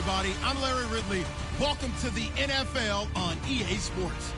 everybody. I'm Larry Ridley. Welcome to the NFL on EA Sports.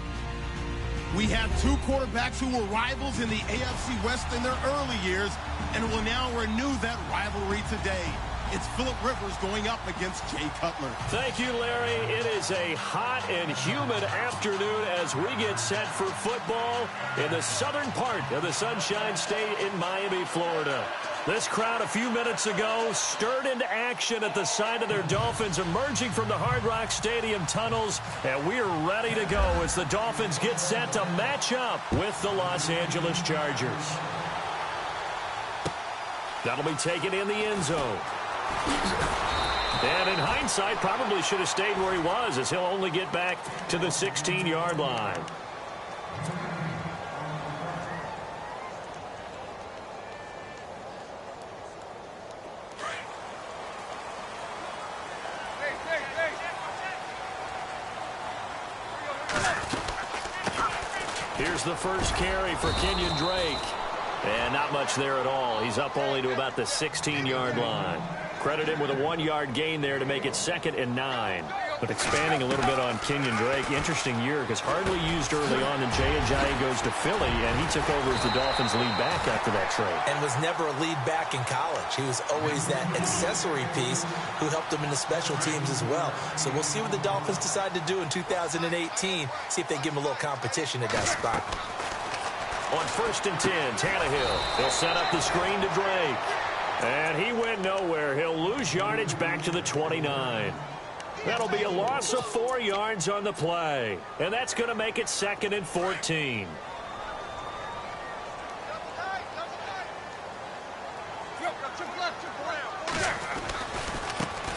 We have two quarterbacks who were rivals in the AFC West in their early years and will now renew that rivalry today. It's Phillip Rivers going up against Jay Cutler. Thank you, Larry. It is a hot and humid afternoon as we get set for football in the southern part of the Sunshine State in Miami, Florida. This crowd a few minutes ago stirred into action at the side of their Dolphins emerging from the Hard Rock Stadium tunnels, and we're ready to go as the Dolphins get set to match up with the Los Angeles Chargers. That'll be taken in the end zone. And in hindsight, probably should have stayed where he was, as he'll only get back to the 16-yard line. Here's the first carry for Kenyon Drake. And not much there at all. He's up only to about the 16-yard line. Credit him with a 1-yard gain there to make it 2nd and 9. But expanding a little bit on Kenyon Drake, interesting year because hardly used early on, and Jay goes to Philly, and he took over as the Dolphins' lead back after that trade. And was never a lead back in college. He was always that accessory piece who helped him in the special teams as well. So we'll see what the Dolphins decide to do in 2018, see if they give him a little competition at that spot. On 1st and 10, Tannehill. He'll set up the screen to Drake. And he went nowhere. He'll lose yardage back to the 29. That'll be a loss of 4 yards on the play. And that's going to make it 2nd and 14.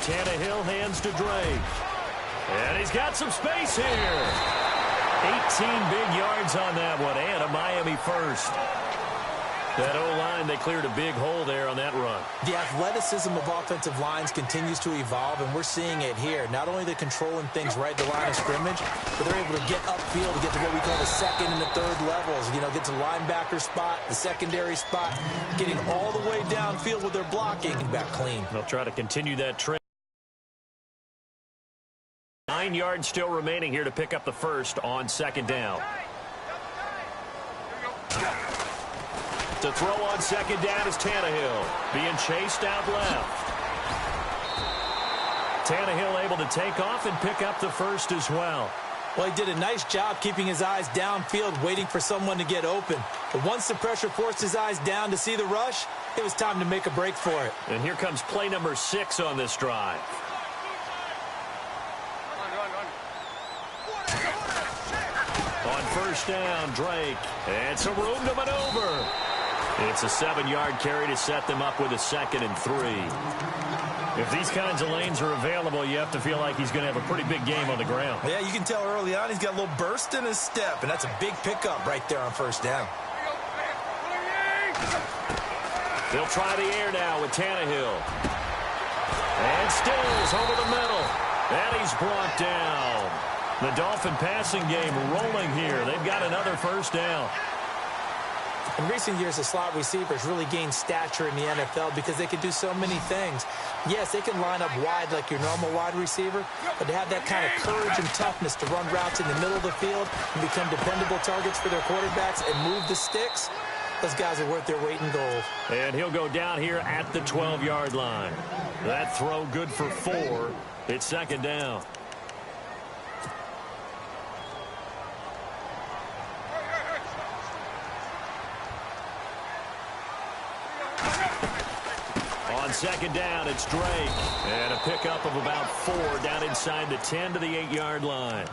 Tannehill hands to Drake. And he's got some space here. 18 big yards on that one, and a Miami first. That O-line, they cleared a big hole there on that run. The athleticism of offensive lines continues to evolve, and we're seeing it here. Not only they're controlling things right at the line of scrimmage, but they're able to get upfield to get to what we call the 2nd and the 3rd levels. You know, get to the linebacker spot, the secondary spot, getting all the way downfield with their blocking. Back clean. They'll try to continue that trend. 9 yards still remaining here to pick up the first on 2nd down. To throw on 2nd down is Tannehill. Being chased out left. Tannehill able to take off and pick up the first as well. Well, he did a nice job keeping his eyes downfield, waiting for someone to get open. But once the pressure forced his eyes down to see the rush, it was time to make a break for it. And here comes play number 6 on this drive. On 1st down, Drake. And some room to maneuver. It's a 7-yard carry to set them up with a 2nd and 3. If these kinds of lanes are available, you have to feel like he's going to have a pretty big game on the ground. Yeah, you can tell early on he's got a little burst in his step, and that's a big pickup right there on 1st down. They'll try the air now with Tannehill. And Stills over the middle. And he's brought down. The Dolphin passing game rolling here. They've got another 1st down. In recent years, the slot receivers really gained stature in the NFL because they can do so many things. Yes, they can line up wide like your normal wide receiver, but to have that kind of courage and toughness to run routes in the middle of the field and become dependable targets for their quarterbacks and move the sticks, those guys are worth their weight in gold. And he'll go down here at the 12-yard line. That throw good for 4. It's 2nd down. On 2nd down, it's Drake. And a pickup of about 4 down inside the 10 to the 8-yard line.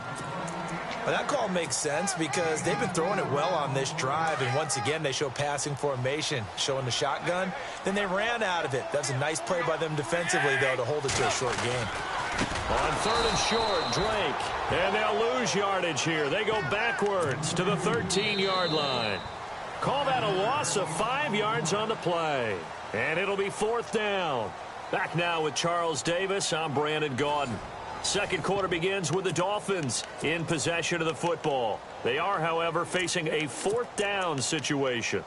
Well, that call makes sense because they've been throwing it well on this drive, and once again they show passing formation, showing the shotgun. Then they ran out of it. That's a nice play by them defensively, though, to hold it to a short game. On 3rd and short, Drake. And they'll lose yardage here. They go backwards to the 13-yard line. Call that a loss of 5 yards on the play. And it'll be 4th down. Back now with Charles Davis. I'm Brandon Gaudin. Second quarter begins with the Dolphins in possession of the football. They are, however, facing a 4th down situation.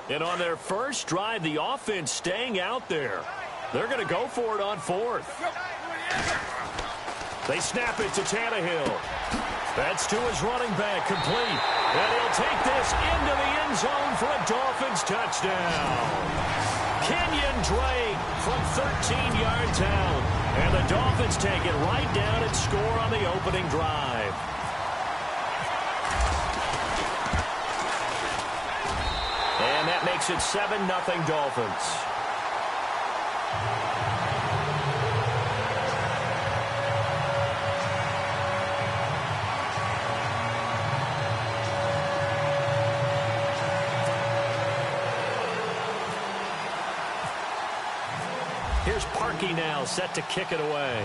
And on their first drive, the offense staying out there. They're going to go for it on fourth. They snap it to Tannehill. That's to his running back, complete. And he'll take this into the end zone for a Dolphins touchdown. Kenyon Drake from 13 yards out. And the Dolphins take it right down and score on the opening drive. And that makes it 7-0 Dolphins. Here's Parkey now, set to kick it away.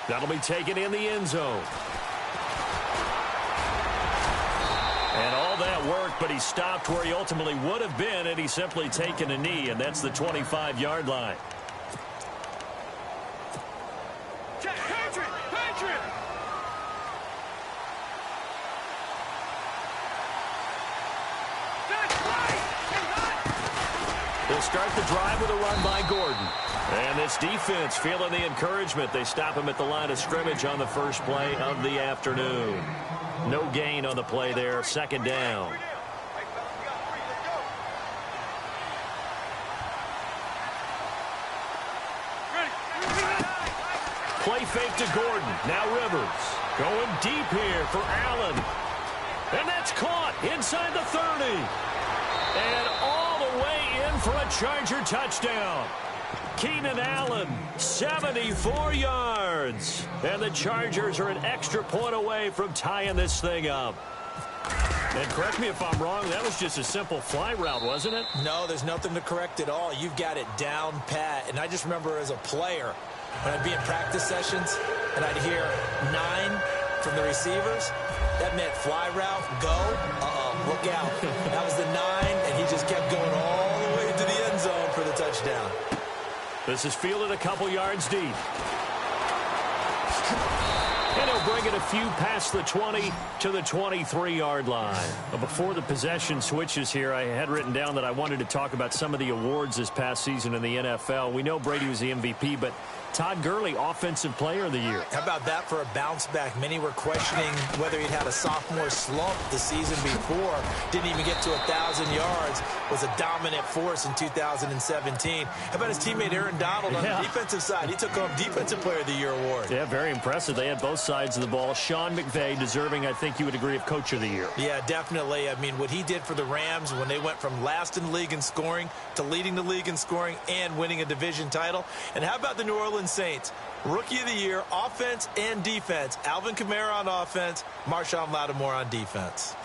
That'll be taken in the end zone. And all that work, but he stopped where he ultimately would have been, and he's simply taken a knee, and that's the 25-yard line. They'll start the drive with a run by Gordon. And this defense feeling the encouragement. They stop him at the line of scrimmage on the first play of the afternoon. No gain on the play there. Second down. Play fake to Gordon. Now Rivers. Going deep here for Allen. And that's caught inside the 30. And all the way in for a Charger touchdown. Keenan Allen, 74 yards. And the Chargers are an extra point away from tying this thing up. And correct me if I'm wrong, that was just a simple fly route, wasn't it? No, there's nothing to correct at all. You've got it down pat. And I just remember as a player, when I'd be in practice sessions and I'd hear 9 from the receivers, that meant fly route, go, look out. That was the 9, and he just kept going all the way to the end zone for the touchdown. This is fielded a couple yards deep. And he'll bring it a few past the 20 to the 23-yard line. Before the possession switches here, I had written down that I wanted to talk about some of the awards this past season in the NFL. We know Brady was the MVP, but Todd Gurley, Offensive Player of the Year. How about that for a bounce back? Many were questioning whether he'd had a sophomore slump the season before. Didn't even get to 1,000 yards. Was a dominant force in 2017. How about his teammate Aaron Donald on the defensive side? He took home Defensive Player of the Year award. Yeah, very impressive. They had both sides of the ball. Sean McVay deserving, I think you would agree, of Coach of the Year. Yeah, definitely. I mean, what he did for the Rams when they went from last in the league in scoring to leading the league in scoring and winning a division title. And how about the New Orleans Saints? Rookie of the Year, offense and defense. Alvin Kamara on offense, Marshawn Lattimore on defense.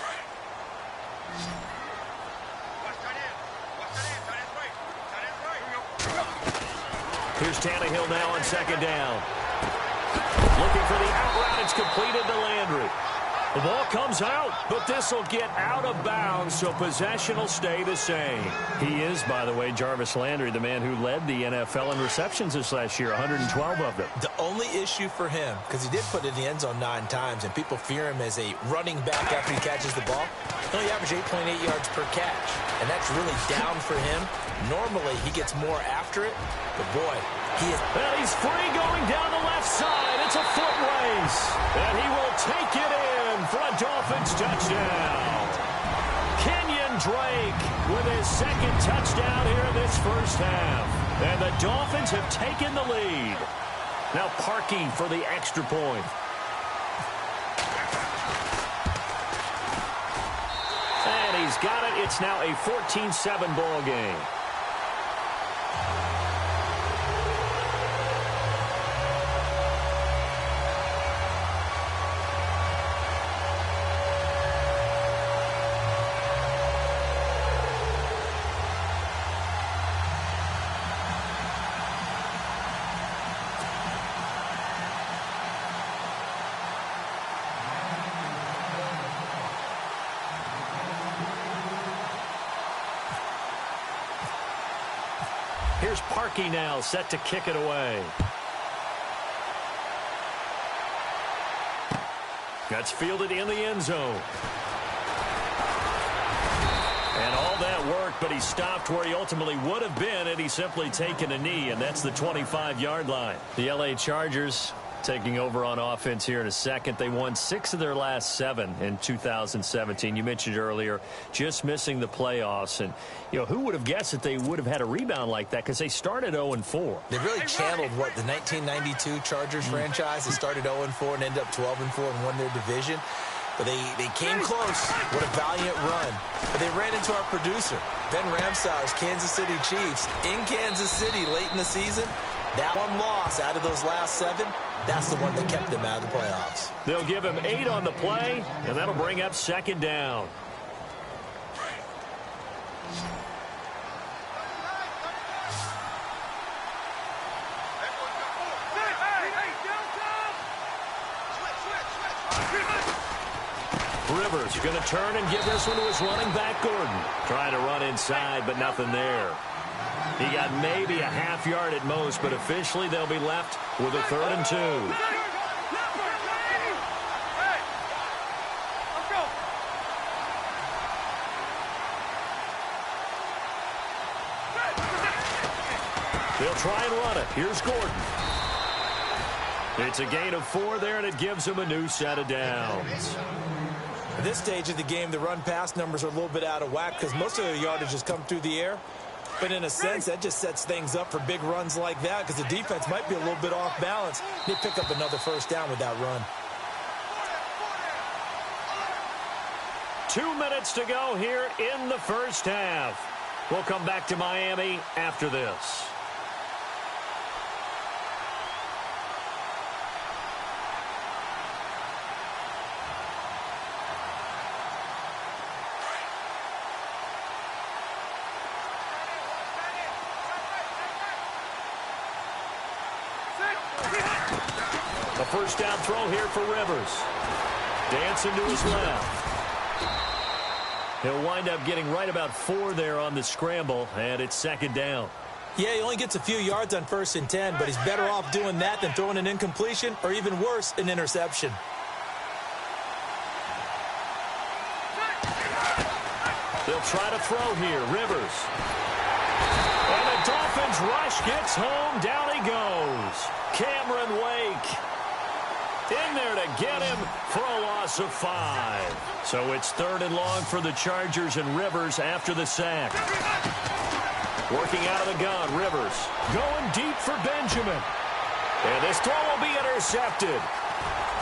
Here's Tannehill now on second down. Looking for the out route. It's completed to Landry. The ball comes out, but this will get out of bounds, so possession will stay the same. He is, by the way, Jarvis Landry, the man who led the NFL in receptions this last year, 112 of them. The only issue for him, because he did put it in the end zone 9 times, and people fear him as a running back after he catches the ball, he only averaged 8.8 yards per catch, and that's really down for him. Normally, he gets more after it, but boy, he is... Well, he's free going down the left side. It's a foot race, and he will take it in for a Dolphins touchdown. Kenyon Drake with his second touchdown here in this first half. And the Dolphins have taken the lead. Now Parkey for the extra point. And he's got it. It's now a 14-7 ball game. Here's Parkey now, set to kick it away. That's fielded in the end zone. And all that work, but he stopped where he ultimately would have been had he simply taken a knee, and that's the 25-yard line. The L.A. Chargers taking over on offense here in a second. They won 6 of their last 7 in 2017. You mentioned earlier just missing the playoffs. And, you know, who would have guessed that they would have had a rebound like that, because they started 0-4. They really channeled what the 1992 Chargers franchise. They started 0-4 and ended up 12-4 and won their division. But they came close. What a valiant run. But they ran into our producer, Ben Ramsauer's Kansas City Chiefs, in Kansas City late in the season. That one loss out of those last 7, that's the one that kept them out of the playoffs. They'll give him 8 on the play, and that'll bring up 2nd down. Rivers going to turn and give this one to his running back, Gordon. Trying to run inside, but nothing there. He got maybe a half yard at most, but officially they'll be left with a 3rd and 2. They'll try and run it. Here's Gordon. It's a gain of 4 there, and it gives him a new set of downs. At this stage of the game, the run-pass numbers are a little bit out of whack because most of their yardage has come through the air. But in a sense, that just sets things up for big runs like that because the defense might be a little bit off balance. They pick up another 1st down with that run. 2 minutes to go here in the first half. We'll come back to Miami after this. A 1st down throw here for Rivers. Dancing to his left. He'll wind up getting right about 4 there on the scramble, and it's 2nd down. Yeah, he only gets a few yards on 1st and 10, but he's better off doing that than throwing an incompletion or even worse, an interception. They'll try to throw here. Rivers. And the Dolphins rush gets home. Down he goes. Cameron Wake in there to get him for a loss of 5. So it's 3rd and long for the Chargers, and Rivers after the sack. Working out of the gun, Rivers going deep for Benjamin. And this throw will be intercepted.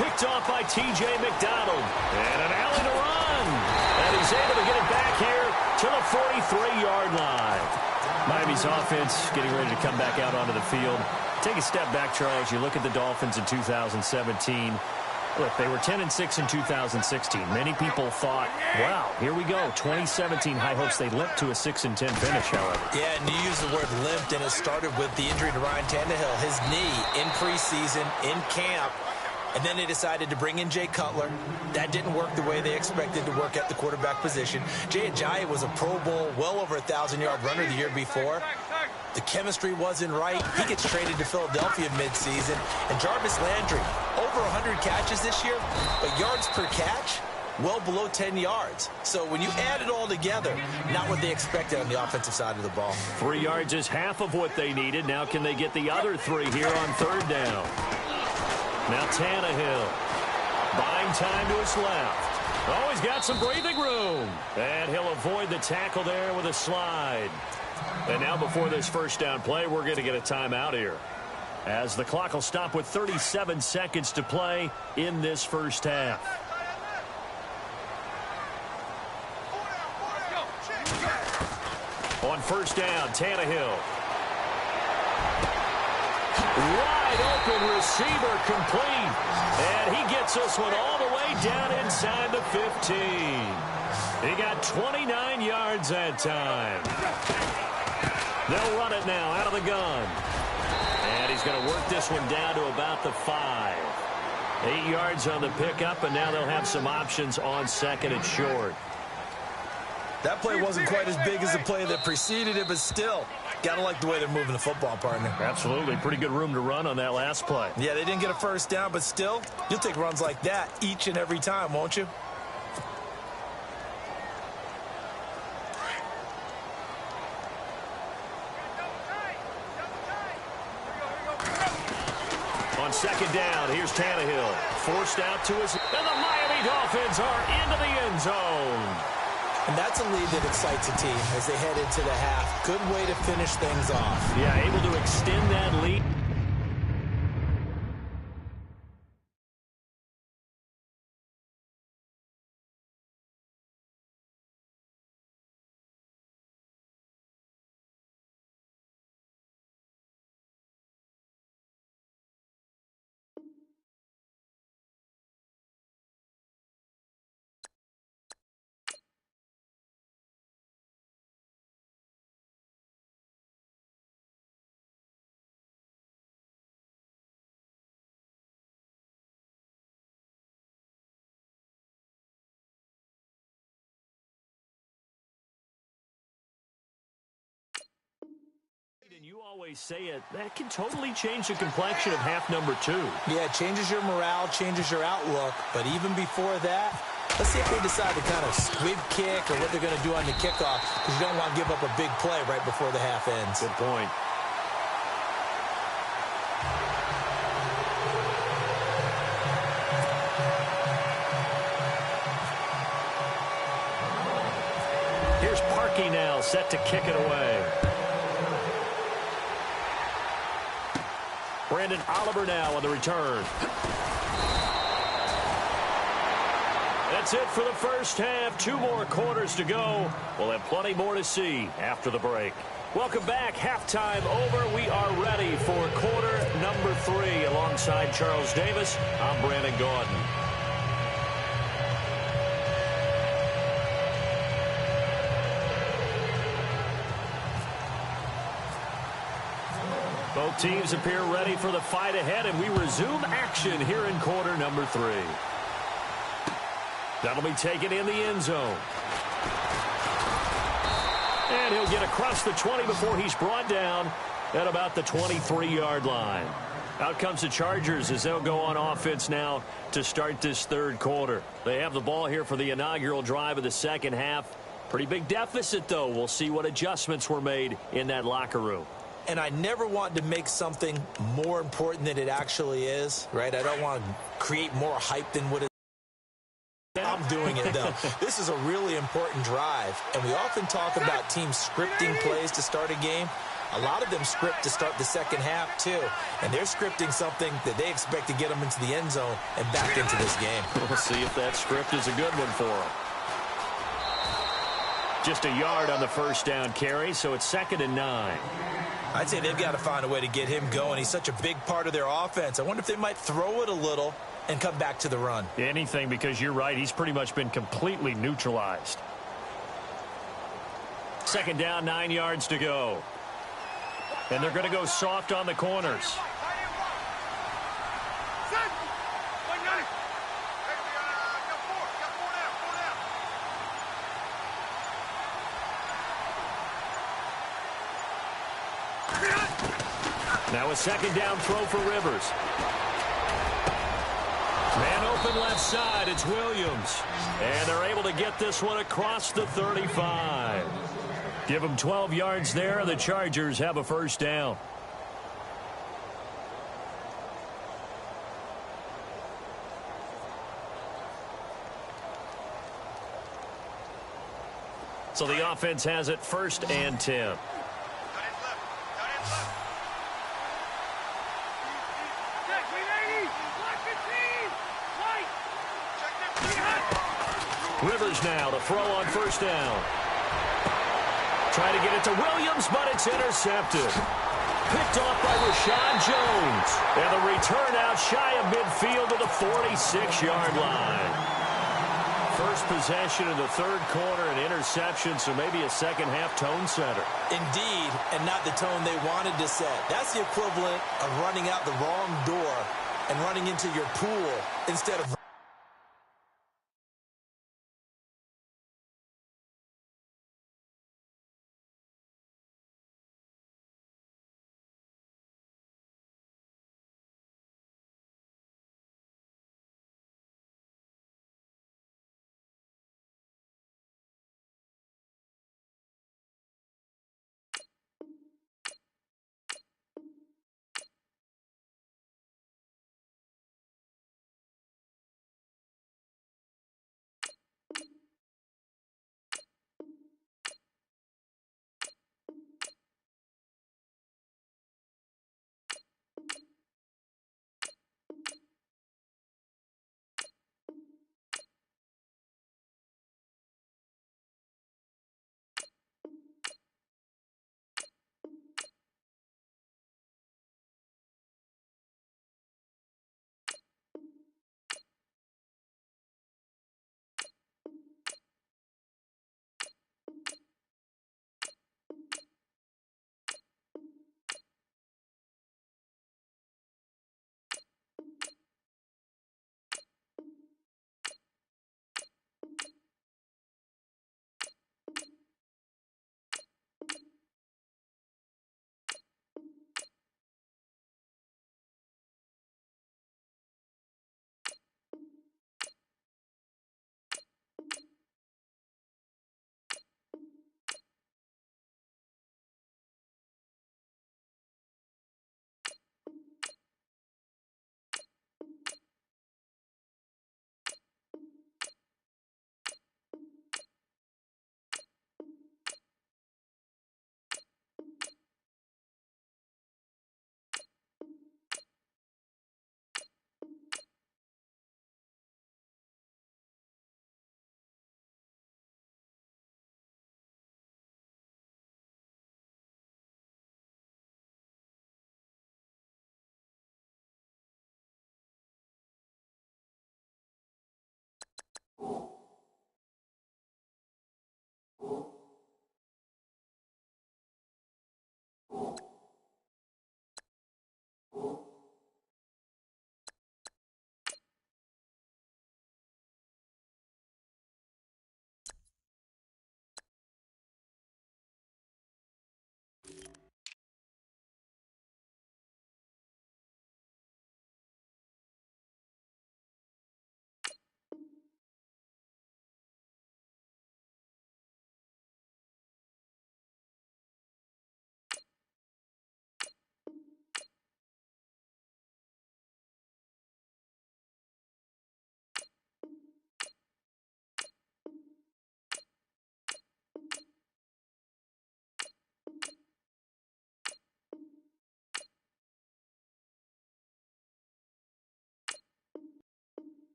Picked off by T.J. McDonald. And an alley to run. And he's able to get it back here to the 43-yard line. Miami's offense getting ready to come back out onto the field. Take a step back, Charles. You look at the Dolphins in 2017. Look, they were 10-6 in 2016. Many people thought, wow, here we go. 2017 high hopes. They limped to a 6-10 finish, however. Yeah, and you use the word limped, and it started with the injury to Ryan Tannehill. His knee in preseason, in camp. And then they decided to bring in Jay Cutler. That didn't work the way they expected to work at the quarterback position. Jay Ajayi was a Pro Bowl, well over 1,000-yard runner the year before. The chemistry wasn't right. He gets traded to Philadelphia midseason. And Jarvis Landry, over 100 catches this year, but yards per catch, well below 10 yards. So when you add it all together, not what they expected on the offensive side of the ball. 3 yards is half of what they needed. Now can they get the other 3 here on 3rd down? Now Tannehill, buying time to his left. Oh, he's got some breathing room. And he'll avoid the tackle there with a slide. And now before this 1st down play, we're going to get a timeout here, as the clock will stop with 37 seconds to play in this first half. On 1st down, Tannehill. Wide open receiver complete. And he gets this one all the way down inside the 15. He got 29 yards that time. They'll run it now out of the gun. And he's going to work this one down to about the 5. 8 yards on the pickup, and now they'll have some options on 2nd and short. That play wasn't quite as big as the play that preceded it, but still, got to like the way they're moving the football, partner. Absolutely. Pretty good room to run on that last play. Yeah, they didn't get a 1st down, but still, you'll take runs like that each and every time, won't you? second down. Here's Tannehill. Forced out to his... And the Miami Dolphins are into the end zone. And that's a lead that excites a team as they head into the half. Good way to finish things off. Yeah, able to extend that lead. And you always say it, that can totally change the complexion of half number 2. Yeah, it changes your morale, changes your outlook. But even before that, let's see if they decide to kind of squib kick or what they're going to do on the kickoff, because you don't want to give up a big play right before the half ends. Good point. Here's Parkey now, set to kick it away. Brandon Oliver now on the return. That's it for the first half. 2 more quarters to go. We'll have plenty more to see after the break. Welcome back. Halftime over. We are ready for quarter number 3. Alongside Charles Davis, I'm Brandon Gaudin. Both teams appear ready for the fight ahead, and we resume action here in quarter number 3. That'll be taken in the end zone. And he'll get across the 20 before he's brought down at about the 23-yard line. Out comes the Chargers as they'll go on offense now to start this third quarter. They have the ball here for the inaugural drive of the second half. Pretty big deficit, though. We'll see what adjustments were made in that locker room. And I never want to make something more important than it actually is, right? I don't want to create more hype than what it is. I'm doing it, though. This is a really important drive, and we often talk about teams scripting plays to start a game. A lot of them script to start the second half, too. And they're scripting something that they expect to get them into the end zone and back into this game. We'll see if that script is a good one for them. Just a yard on the first down carry, so it's 2nd and 9. I'd say they've got to find a way to get him going. He's such a big part of their offense. I wonder if they might throw it a little and come back to the run. Anything, because you're right. He's pretty much been completely neutralized. 2nd down, 9 yards to go. And they're going to go soft on the corners. Now a 2nd down throw for Rivers. Man open left side, it's Williams. And they're able to get this one across the 35. Give them 12 yards there. The Chargers have a first down. So the offense has it 1st and 10. Rivers now to throw on 1st down. Trying to get it to Williams, but it's intercepted. Picked off by Rashad Jones. And the return out shy of midfield to the 46-yard line. First possession of the third quarter, an interception, so maybe a second half tone setter. Indeed, and not the tone they wanted to set. That's the equivalent of running out the wrong door and running into your pool instead of